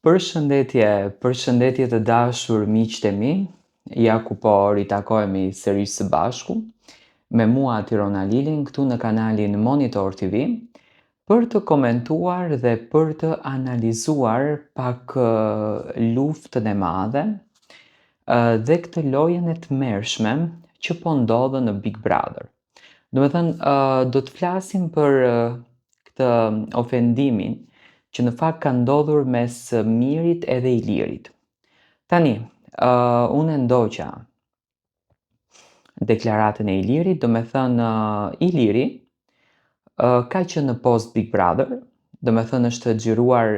Përshëndetje të dashur miqtë e mi, ja ku po ritakohemi sërish së bashku, me mua Tirona Lilin këtu në kanalin Monitor TV, për të komentuar dhe për të analizuar pak luftën e madhe dhe këtë lojën e tmerrshme që po ndodhë në Big Brother. Do me thënë, do të flasim për këtë ofendimin që në fakt ka ndodhur mes Mirit edhe Ilirit. Tani, unë ndoqa deklaratën e Ilirit, do me thënë Iliri ka qenë në post Big Brother, do me thënë është xhiruar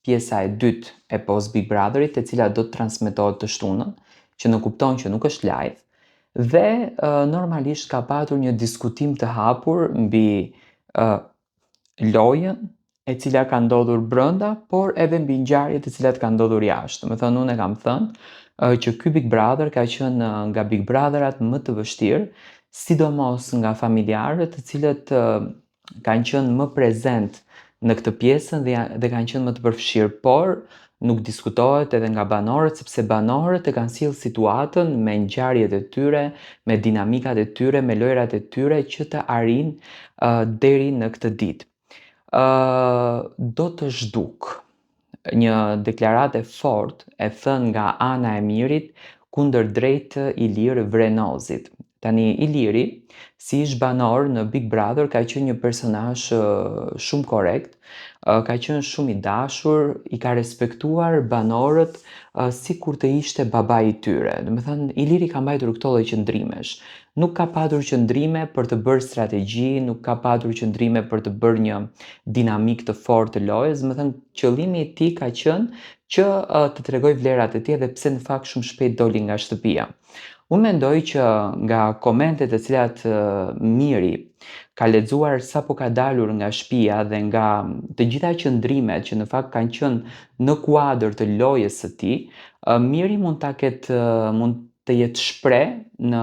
pjesa e dytë e post Big Brotherit, e cila do të transmetohet të shtunën, që në kupton që nuk është live, dhe normalisht ka patur një diskutim të hapur mbi lojën e cila ka ndodhur brenda, por edhe mbi ngjarjet e cilat kanë ndodhur jashtë. Do me thënë, unë e kam thënë që ky Big Brother ka qenë nga Big Brotherat më të vështirë, sidomos nga familjarët të cilët kanë qenë më prezent në këtë pjesën dhe kanë qenë më të përfshirë, por nuk diskutohet edhe nga banorët, sepse banorët e kanë sjellë situatën me ngjarjet e tyre, me dinamikat e tyre, me lojrat e tyre që të arrijnë deri në këtë ditë. Do të zhduk një deklaratë e fortë e thënë nga ana e Mirit kundër drejt Ilir Vrenozit. Tani Iliri, si ish banor në Big Brother, ka qenë një personazh shumë korrekt, ka qenë shumë i dashur, i ka respektuar banorët sikur të ishte babai i tyre. Do me thënë, Iliri ka mbajtur këto lloj qëndrimesh. Nuk ka patur qëndrime për të bërë strategji, nuk ka patur qëndrime për të bërë një dinamik të fortë të lojës. Do me thënë, qëllimi i tij ka qenë që të tregoj vlerat e tij dhe pse në fakt shumë shpejt doli nga shtëpia. Unë mendoj që nga komentet e cilat Miri ka lexuar sapo ka dalur nga shtëpia dhe nga të gjitha qëndrimet që në fakt kanë qenë në kuadër të lojës së tij, Miri mund të jetë shpreh në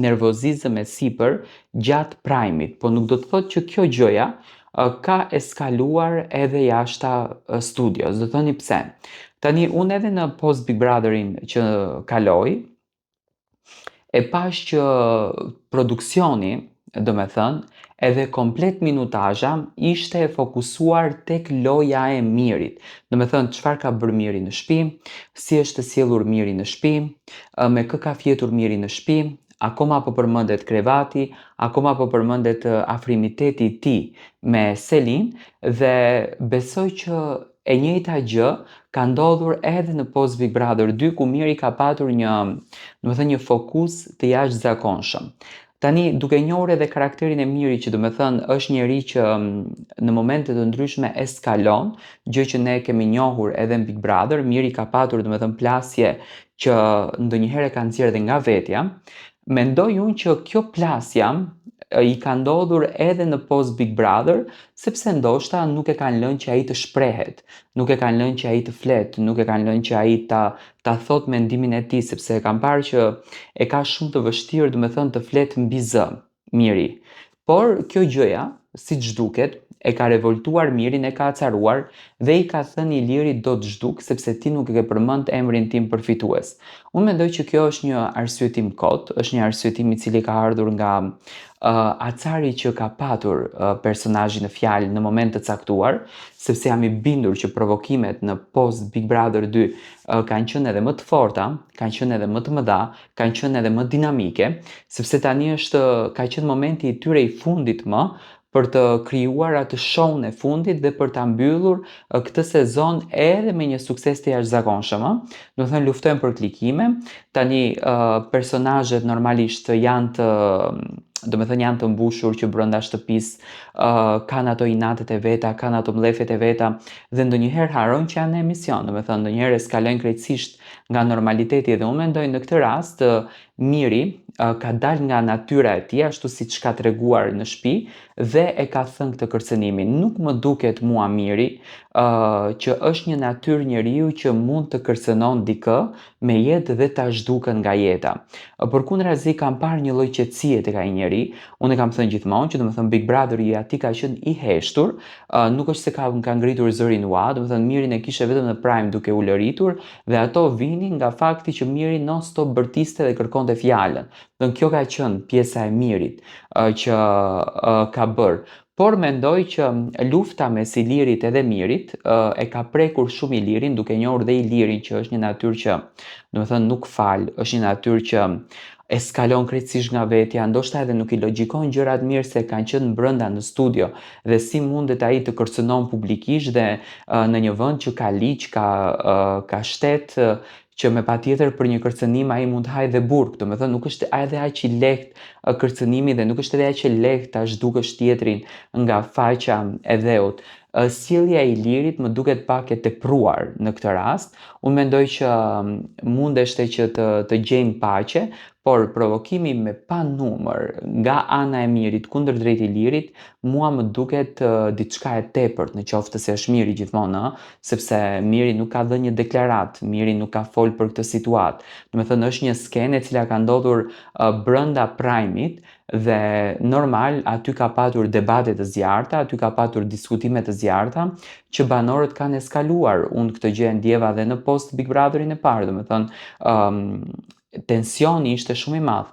nervozizëm e sipër gjatë prajmit, po nuk do të thotë që kjo gjëja ka eskaluar edhe jashta studios. Do thoni pse. Tani, unë edhe në post Big Brotherin që kaloi, e pash që produksioni, do me thënë, edhe komplet minutazha ishte e fokusuar tek loja e Mirit. Do me thënë, çfarë ka bërë Miri në shtëpi, si është sjellur Miri në shtëpi, me kë ka fjetur Miri në shtëpi, akoma po përmendet krevati, akoma po përmendet afrimiteti i tij me Selin, dhe besoj që e njëjta gjë ka ndodhur edhe në post Big Brother 2, ku Miri ka patur një fokus të jashtëzakonshëm. Tani, duke njohur edhe karakterin e Mirit, që do me thënë është njeri që në momente të ndryshme eskalon, gjë që ne kemi njohur edhe në Big Brother, Miri ka patur, do me thënë, plasje që ndonjëherë ka nxjerrë edhe nga vetja. Mendoj unë që kjo plasja i ka ndodhur edhe në post Big Brother, sepse ndoshta nuk e kanë lënë që ai të shprehet, nuk e kanë lënë që ai të flet, nuk e kanë lënë që ai ta thot mendimin e tij, sepse e kam parë që e ka shumë të vështirë, do me thënë, të flet mbi zë, Miri. Por kjo gjëja, siç duket, e ka revoltuar Mirin, e ka acaruar dhe i ka thënë Ilirit do të zhduk sepse ti nuk e ke përmend emrin tim përfitues. Unë mendoj që kjo është një arsyetim kot, është një arsyetim i cili ka ardhur nga acari që ka patur personazhi në fjalë në moment të caktuar, sepse jam i bindur që provokimet në post Big Brother 2 kanë qenë edhe më të forta, kanë qenë edhe më të mëdha, kanë qenë edhe më dinamike, sepse tani ka qenë momenti i tyre i fundit për të krijuar atë show-n e fundit dhe për ta mbyllur këtë sezon edhe me një sukses të jashtëzakonshëm. Do të thënë, luftojnë për klikime. Tani personazhet normalisht janë të mbushur që brenda shtëpisë kanë ato inatet e veta, kanë ato mllefet e veta dhe ndonjëherë harrojnë që janë në emision. Do të thënë, ndonjëherë eskalojnë krejtësisht nga normaliteti, dhe unë mendoj në këtë rast Miri ka dalë nga natyra e tij, ashtu siç ka treguar në shtëpi dhe e ka thënë këtë kërcënimin. Nuk më duket mua Miri që është një natyrë njeriu që mund të kërcënon dikë me jetë dhe ta zhdukën nga jeta. Përkundrazi kam parë një lloj qetësie tek ai njeri. Unë e kam thënë gjithmonë që domethënë Big Brotheri i atij ka qenë i heshtur, nuk është se ka ngritur zërin ua, domethënë Mirin e kishe vetëm në prime duke u lëritur dhe ato vinin nga fakti që Miri non stop bërtiste dhe kërkonte fjalën. Domethënë kjo ka qenë pjesa e Mirit që ka bërë. Por mendoj që lufta mes Ilirit edhe Mirit e ka prekur shumë Ilirin, duke njohur dhe Ilirin që është një natyrë që domethënë nuk fal, është një natyrë që eskalon krejtësisht nga vetja, ndoshta edhe nuk i logjikon gjërat mirë se kanë qenë brenda në studio dhe si mundet ai të kërcënon publikisht dhe në një vend që ka ligj, ka shtet që me patjetër për një kërcënim ai mund të hajë dhe burg, domethënë nuk është edhe aq i lehtë kërcënimi dhe nuk është edhe aq e lehtë ta zhdukësh tjetrin nga faqja e dheut. Sjellja e Ilirit më duket pak e tepruar në këtë rast. Unë mendoj që mundeshte që të gjejnë paqe, por provokimi me panumër nga ana e Mirit kundër drejt Ilirit, mua më duket diçka e tepërt, në qoftë se është Miri gjithmonë, sepse Miri nuk ka dhënë një deklaratë, Miri nuk ka folë për këtë situatë. Domethënë është një skenë e cila ka ndodhur brenda Prime-it dhe normal aty ka patur debate të zjarrta, aty ka patur diskutime të zjarrta që banorët kanë eskaluar. Unë këtë gjë e ndjeva edhe në post Big Brotherin e parë, domethënë tensioni ishte shumë i madh.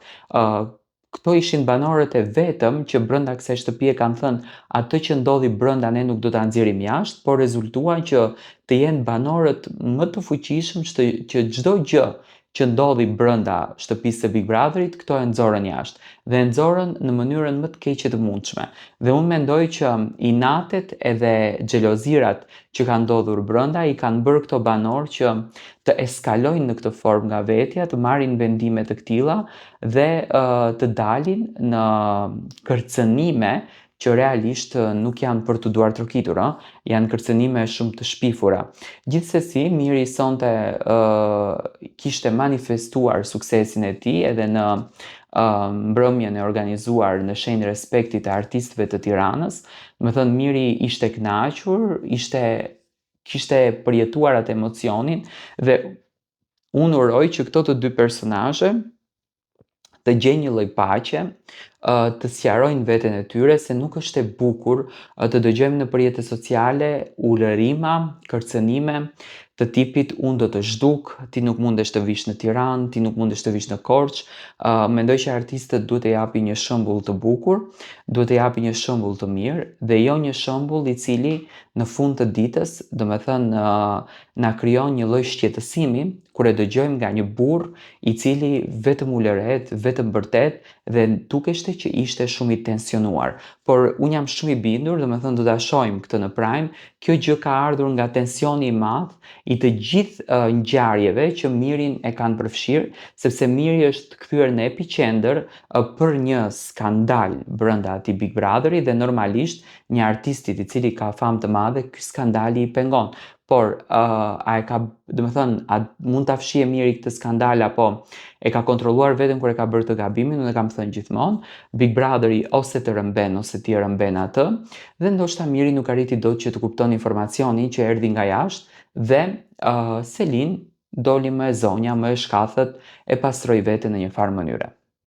Këto ishin banorët e vetëm që brenda kësaj shtëpie kanë thënë atë që ndodhi brenda ne nuk do ta nxjerrim jashtë, por rezultua që të jenë banorët më të fuqishëm që çdo gjë që ndodhi brenda shtëpisë së Big Brotherit, këto e nxorën jashtë dhe e nxorën në mënyrën më të keqe të mundshme. Dhe unë mendoj që inatet edhe xhelozirat që kanë ndodhur brenda i kanë bërë këto banorë që të eskalojnë në këtë formë nga vetja, të marrin vendime të këtilla dhe të dalin në kërcënime që realisht nuk janë për të duar trokitur, janë kërcënime shumë të shpifura. Gjithsesi, Miri sonte kishte manifestuar suksesin e tij edhe në mbrëmjen e organizuar në Shenjë Respekti të artistëve të Tiranës. Domethënë Miri ishte kënaqur, kishte përjetuar atë emocionin dhe unë uroj që këto të dy personazhe të gjejnë një lloj paqe, të sqarojnë veten e tyre se nuk është e bukur të dëgjojmë nëpër rrjetet sociale ulërima, kërcënime të tipit unë do të zhduk, ti nuk mundesh të vish në Tiranë, ti nuk mundesh të vish në Korçë. Mendoj që artistët duhet të japin një shembull të bukur, duhet të japin një shembull të mirë dhe jo një shembull i cili në fund të ditës, domethënë na krijon një lloj shqetësimi kur e dëgjojmë nga një burr i cili vetëm u lëret, vetëm bërtet dhe dukeshte që ishte shumë i tensionuar. Por unë jam shumë i bindur, domethënë do ta shohim këtë në Prime, kjo gjë ka ardhur nga tensioni i madh i të gjithë ngjarjeve që Mirin e kanë përfshirë, sepse Miri është kthyer në epicentër për një skandal brenda atij Big Brotheri dhe normalisht një artistit i cili ka famë të madhe, ky skandali i pengon. Por domethënë, a mund ta fshijë Miri këtë skandal apo e ka kontrolluar veten kur e ka bërë të gabimin, unë e kam thënë gjithmonë, Big Brotheri ose të rëmben ose ti e rëmben atë dhe ndoshta Miri nuk arriti dot që të kupton informacionin që erdhi nga jashtë dhe Selin doli më e zonja, më e shkathët, e pastroi veten në një farë mënyre.